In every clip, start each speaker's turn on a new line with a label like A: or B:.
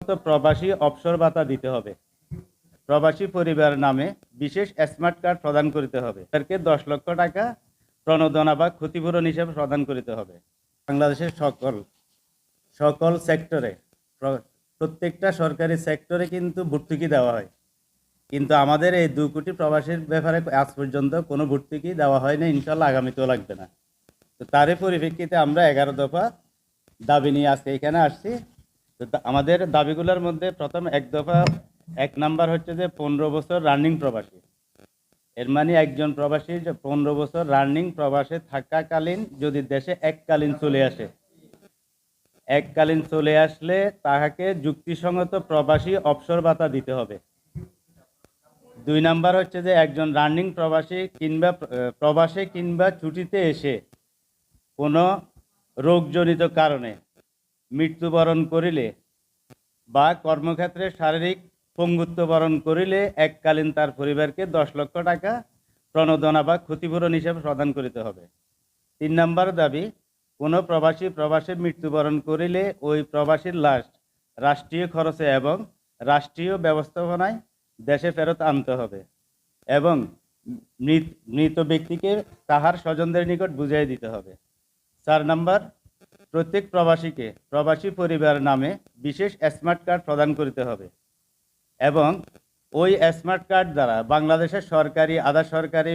A: সংগত প্রবাসী অবসর ভাতা দিতে হবে। প্রবাসী পরিবার নামে বিশেষ স্মার্ট কার্ড প্রদান করিতে হবে। তাদেরকে 10 লক্ষ টাকা প্রণোদনা বা ক্ষতিপূরণ হিসেবে প্রদান করিতে হবে। বাংলাদেশের সকল সেক্টরে প্রত্যেকটা সরকারি সেক্টরে কিন্তু ভর্তুকি দেওয়া হয়, কিন্তু আমাদের এই 2 কোটি প্রবাসীর ব্যাপারে আজ পর্যন্ত কোনো ভর্তুকি দেওয়া হয় না, ইনশাল্লাহ আগামীতেও লাগবে না। তো তারই পরিপ্রেক্ষিতে আমরা 11 দফা দাবি নিয়ে আজকে এখানে আসছি। তো আমাদের দাবিগুলোর মধ্যে প্রথম 1 নাম্বার হচ্ছে যে 15 বছর রানিং প্রবাসী। এর মানে একজন প্রবাসী যে 15 বছর রানিং প্রবাসে থাকাকালীন যদি দেশে এককালীন চলে আসলে তাহাকে যুক্তিসঙ্গত প্রবাসী অবসর ভাতা দিতে হবে। 2 নাম্বার হচ্ছে যে একজন রানিং প্রবাসী কিংবা প্রবাসে কিংবা ছুটিতে এসে কোনো রোগজনিত কারণে মৃত্যুবরণ করিলে বা কর্মক্ষেত্রে শারীরিক পঙ্গুত্ব বরণ করিলে এককালীন তার পরিবারকে 10 লক্ষ টাকা প্রণোদনা বা ক্ষতিপূরণ হিসেবে প্রদান করিতে হবে। 3 নাম্বার দাবি, কোনো প্রবাসী প্রবাসে মৃত্যুবরণ করিলে ওই প্রবাসীর লাশ রাষ্ট্রীয় খরচে এবং রাষ্ট্রীয় ব্যবস্থাপনায় দেশে ফেরত আনতে হবে এবং মৃত ব্যক্তিকে তাহার স্বজনদের নিকট বুঝিয়ে দিতে হবে। 4 নাম্বার, প্রত্যেক প্রবাসীকে প্রবাসী পরিবার নামে বিশেষ স্মার্ট কার্ড প্রদান করতে হবে এবং ওই স্মার্ট কার্ড দ্বারা বাংলাদেশের সরকারি, আধা সরকারি,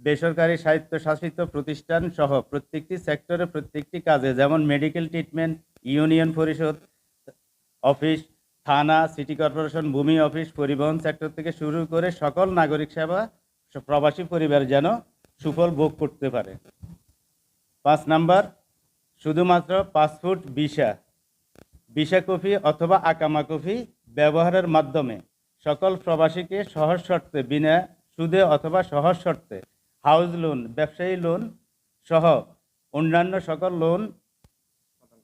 A: বেসরকারি, স্বায়ত্তশাসিত প্রতিষ্ঠান সহ প্রত্যেকটি সেক্টরে প্রত্যেকটি কাজে, যেমন মেডিকেল ট্রিটমেন্ট, ইউনিয়ন পরিষদ অফিস, থানা, সিটি কর্পোরেশন, ভূমি অফিস, পরিবহন সেক্টর থেকে শুরু করে সকল নাগরিক সেবা প্রবাসী পরিবার যেন সুফল ভোগ করতে পারে। 5 নাম্বার, শুধুমাত্র পাসপোর্ট, ভিসা কপি অথবা আকামা কপি ব্যবহারের মাধ্যমে সকল প্রবাসীকে সহজ শর্তে, বিনা সুদে অথবা সহজ শর্তে হাউস লোন, ব্যবসায়ী লোন সহ অন্যান্য সকল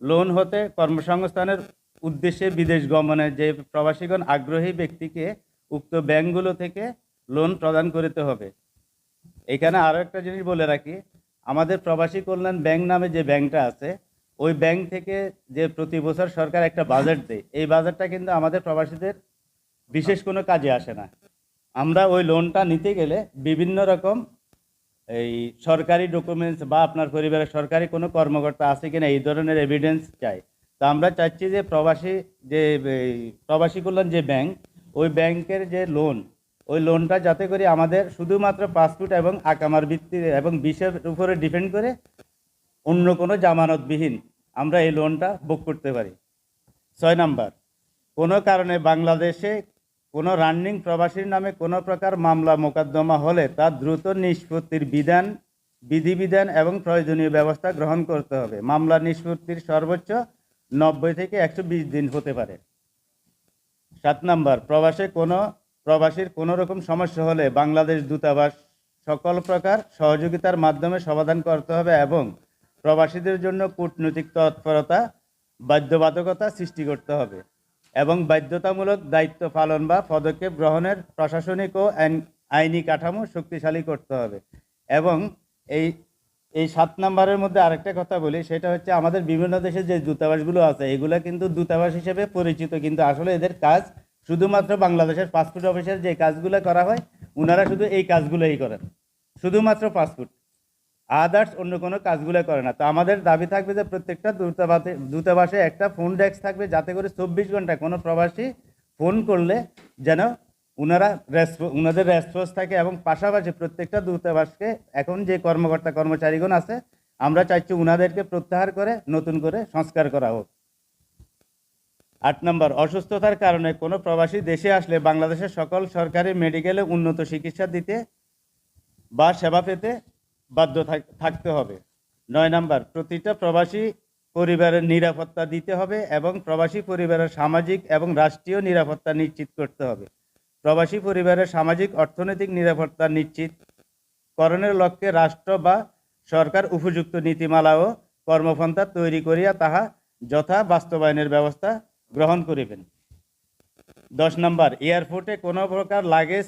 A: লোন হতে কর্মসংস্থানের উদ্দেশ্যে বিদেশ গমনে যে প্রবাসীগণ আগ্রহী ব্যক্তিকে উক্ত ব্যাংকগুলো থেকে লোন প্রদান করতে হবে। এখানে আরও একটা জিনিস বলে রাখি, আমাদের প্রবাসী কল্যাণ ব্যাংক নামে যে ব্যাংকটা আছে, ওই ব্যাংক থেকে যে প্রতি বছর সরকার একটা বাজেট দেয়, এই বাজেটটা কিন্তু আমাদের প্রবাসীদের বিশেষ কোনো কাজে আসে না। আমরা ওই লোনটা নিতে গেলে বিভিন্ন রকম এই সরকারি ডকুমেন্টস বা আপনার পরিবারের সরকারি কোনো কর্মকর্তা আছে কিনা এই ধরনের এভিডেন্স চাই। তো আমরা চাচ্ছি যে প্রবাসী কল্যাণ যে ব্যাংক, ওই ব্যাংকের যে লোন, ওই লোনটা যাতে করে আমাদের শুধুমাত্র পাসপোর্ট এবং আকামার ভিত্তিতে এবং ভিসার উপরে ডিপেন্ড করে অন্য কোনো জামানতবিহীন আমরা এই লোনটা বুক করতে পারি। 6 নাম্বার, কোনো কারণে বাংলাদেশে কোনো রানিং প্রবাসীর নামে কোনো প্রকার মামলা মোকদ্দমা হলে তা দ্রুত নিষ্পত্তির বিধিবিধান এবং প্রয়োজনীয় ব্যবস্থা গ্রহণ করতে হবে। মামলা নিষ্পত্তির সর্বোচ্চ 90 থেকে 120 দিন হতে পারে। 7 নাম্বার, প্রবাসীর কোনো রকম সমস্যা হলে বাংলাদেশ দূতাবাস সকল প্রকার সহযোগিতার মাধ্যমে সমাধান করতে হবে এবং প্রবাসীদের জন্য কূটনৈতিক তৎপরতা বাধ্যবাধকতা সৃষ্টি করতে হবে এবং বাধ্যতামূলক দায়িত্ব পালন বা পদক্ষেপ গ্রহণের প্রশাসনিক ও আইনি কাঠামো শক্তিশালী করতে হবে। এবং এই 7 নাম্বারের মধ্যে আরেকটা কথা বলি, সেটা হচ্ছে আমাদের বিভিন্ন দেশে যে দূতাবাসগুলো আছে, এগুলো কিন্তু দূতাবাস হিসেবে পরিচিত, কিন্তু আসলে এদের কাজ শুধুমাত্র বাংলাদেশের পাসপোর্ট অফিসের যে কাজগুলো করা হয়, ওনারা শুধু এই কাজগুলোই করেন, শুধুমাত্র পাসপোর্ট, আদার্স অন্য কোনো কাজগুলো করে না। তো আমাদের দাবি থাকবে যে প্রত্যেকটা দূতাবাসে একটা ফোন ডেস্ক থাকবে, যাতে করে 24 ঘন্টা কোনো প্রবাসী ফোন করলে যেন ওনাদের রেসপন্স থাকে। এবং পাশাপাশি প্রত্যেকটা দূতাবাসকে এখন যে কর্মচারীগণ আছে, আমরা চাইছি ওনাদেরকে প্রত্যাহার করে নতুন করে সংস্কার করা হোক। 8 নম্বর, অসুস্থতার কারণে কোনো প্রবাসী দেশে আসলে বাংলাদেশের সকল সরকারি মেডিকেলে উন্নত চিকিৎসা দিতে বা সেবা পেতে বাধ্য থাকতে হবে। 9 নম্বর, প্রতিটা প্রবাসী পরিবারের নিরাপত্তা দিতে হবে এবং প্রবাসী পরিবারের সামাজিক এবং রাষ্ট্রীয় নিরাপত্তা নিশ্চিত করতে হবে। প্রবাসী পরিবারের সামাজিক অর্থনৈতিক নিরাপত্তা নিশ্চিতকরণের লক্ষ্যে রাষ্ট্র বা সরকার উপযুক্ত নীতিমালা ও কর্মপন্থা তৈরি করিয়া তাহা যথা বাস্তবায়নের ব্যবস্থা গ্রহণ করিবেন। 10 নম্বর, এয়ারপোর্টে কোনো প্রকার লাগেজ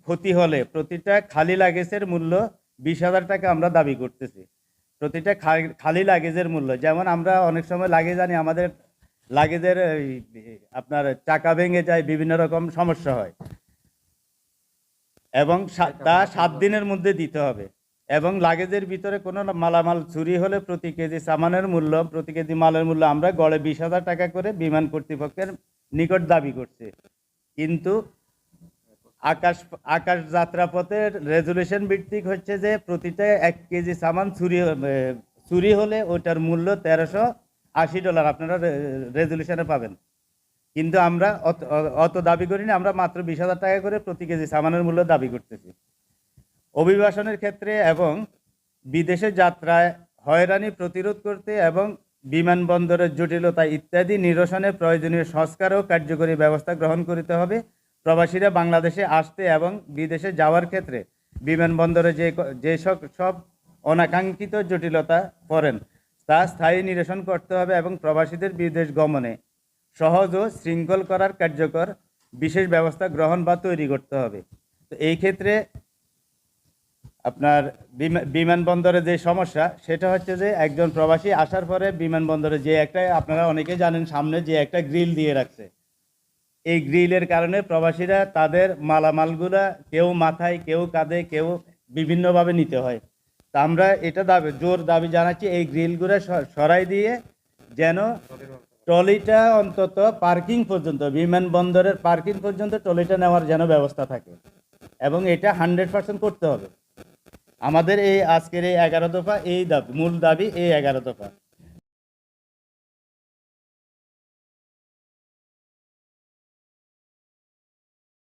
A: ক্ষতি হলে প্রতিটা খালি লাগেজের মূল্য 20,000 টাকা আমরা দাবি করতেছি। প্রতিটা খালি লাগেজের মূল্য, যেমন আমরা অনেক সময় লাগেজ আনি, আমাদের লাগেজের আপনার চাকা ভেঙে যায়, বিভিন্ন রকম সমস্যা হয়, এবং তা 7 দিনের মধ্যে দিতে হবে। এবং লাগেজের ভিতরে কোনো মালামাল চুরি হলে প্রতি কেজি সামানের মূল্য, প্রতি কেজি মালের মূল্য আমরা গড়ে 20,000 টাকা করে বিমান কর্তৃপক্ষের নিকট দাবি করছি। কিন্তু আকাশ আকাশ যাত্রাপথের রেজুলেশন ভিত্তিক হচ্ছে যে প্রতিটা 1 কেজি সামান চুরি হলে ওটার মূল্য $1380 আপনারা রেজুলেশনে পাবেন। কিন্তু আমরা অত দাবি করি না, আমরা মাত্র 20,000 টাকা করে প্রতি কেজি সামানের মূল্য দাবি করতেছি। অভিবাসনের ক্ষেত্রে এবং বিদেশে যাত্রায় হয়রানি প্রতিরোধ করতে এবং বিমানবন্দরের জটিলতা ইত্যাদি নিরসনে প্রয়োজনীয় সংস্কার ও কার্যকরী ব্যবস্থা গ্রহণ করতে হবে। প্রবাসীরা বাংলাদেশে আসতে এবং বিদেশে যাওয়ার ক্ষেত্রে বিমানবন্দরে যে সব অনাকাঙ্ক্ষিত জটিলতা পড়েন তা স্থায়ী নিরসন করতে হবে এবং প্রবাসীদের বিদেশ গমনে সহজ ও শৃঙ্খল করার কার্যকর বিশেষ ব্যবস্থা গ্রহণ বা তৈরি করতে হবে। তো এই ক্ষেত্রে আপনার বিমানবন্দরে যে সমস্যা সেটা হচ্ছে যে একজন প্রবাসী আসার পরে বিমানবন্দরে যে একটা, আপনারা অনেকে জানেন, সামনে যে একটা গ্রিল দিয়ে রাখছে, এই গ্রিলের কারণে প্রবাসীরা তাদের মালামালগুলা কেউ মাথায়, কেউ কাঁধে, কেউ বিভিন্নভাবে নিতে হয়। তা আমরা এটা জোর দাবি জানাচ্ছি এই গ্রিলগুলো সরাই দিয়ে যেন ট্রলিটা অন্তত পার্কিং পর্যন্ত, বিমানবন্দরের পার্কিং পর্যন্ত ট্রলিটা নেওয়ার যেন ব্যবস্থা থাকে, এবং এটা 100% করতে হবে। আমাদের এই আজকের এই 11 দফা এই দাবি, মূল দাবি এই 11 দফা।